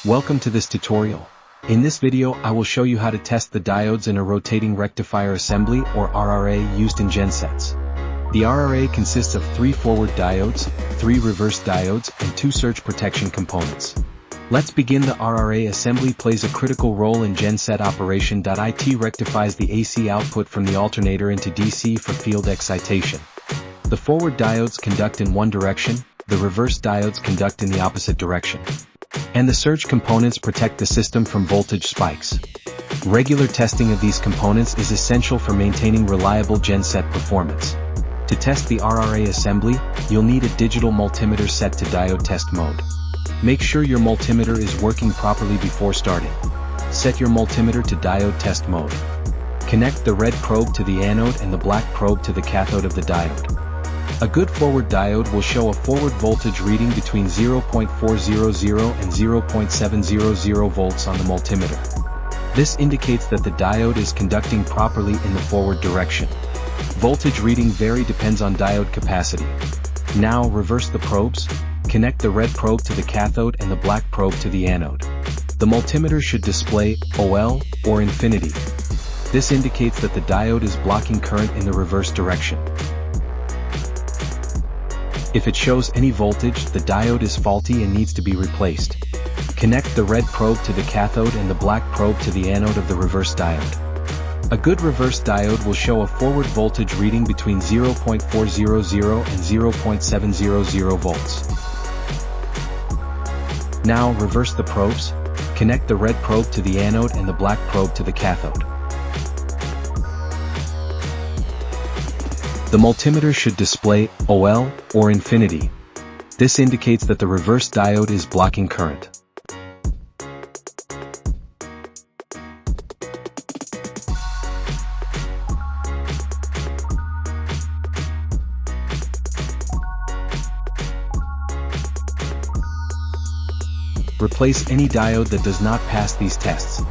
Welcome to this tutorial. In this video I will show you how to test the diodes in a rotating rectifier assembly or RRA used in gensets. The RRA consists of 3 forward diodes, 3 reverse diodes and 2 surge protection components. Let's begin. The RRA assembly plays a critical role in genset operation. It rectifies the AC output from the alternator into DC for field excitation. The forward diodes conduct in one direction, the reverse diodes conduct in the opposite direction. And the surge components protect the system from voltage spikes. Regular testing of these components is essential for maintaining reliable genset performance. To test the RRA assembly, you'll need a digital multimeter set to diode test mode. Make sure your multimeter is working properly before starting. Set your multimeter to diode test mode. Connect the red probe to the anode and the black probe to the cathode of the diode. A good forward diode will show a forward voltage reading between 0.400 and 0.700 volts on the multimeter. This indicates that the diode is conducting properly in the forward direction. Voltage reading depends on diode capacity. Now reverse the probes. Connect the red probe to the cathode and the black probe to the anode. The multimeter should display OL or infinity. This indicates that the diode is blocking current in the reverse direction. If it shows any voltage, the diode is faulty and needs to be replaced. Connect the red probe to the cathode and the black probe to the anode of the reverse diode. A good reverse diode will show a forward voltage reading between 0.400 and 0.700 volts. Now reverse the probes. Connect the red probe to the anode and the black probe to the cathode. The multimeter should display OL or infinity. This indicates that the reverse diode is blocking current. Replace any diode that does not pass these tests.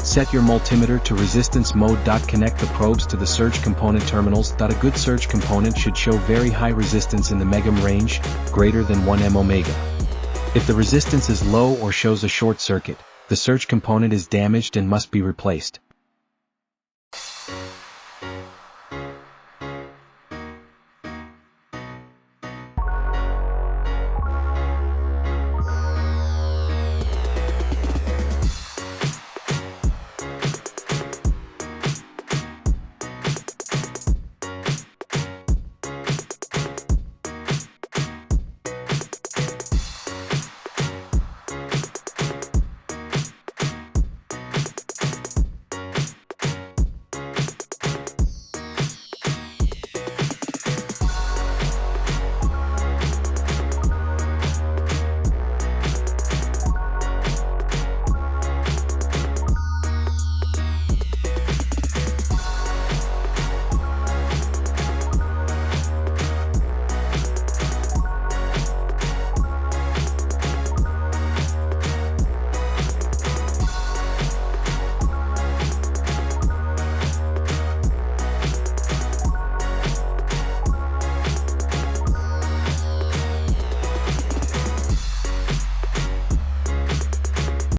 Set your multimeter to resistance mode. Connect the probes to the surge component terminals. A good surge component should show very high resistance in the megohm range, greater than 1 ohms. If the resistance is low or shows a short circuit, the surge component is damaged and must be replaced.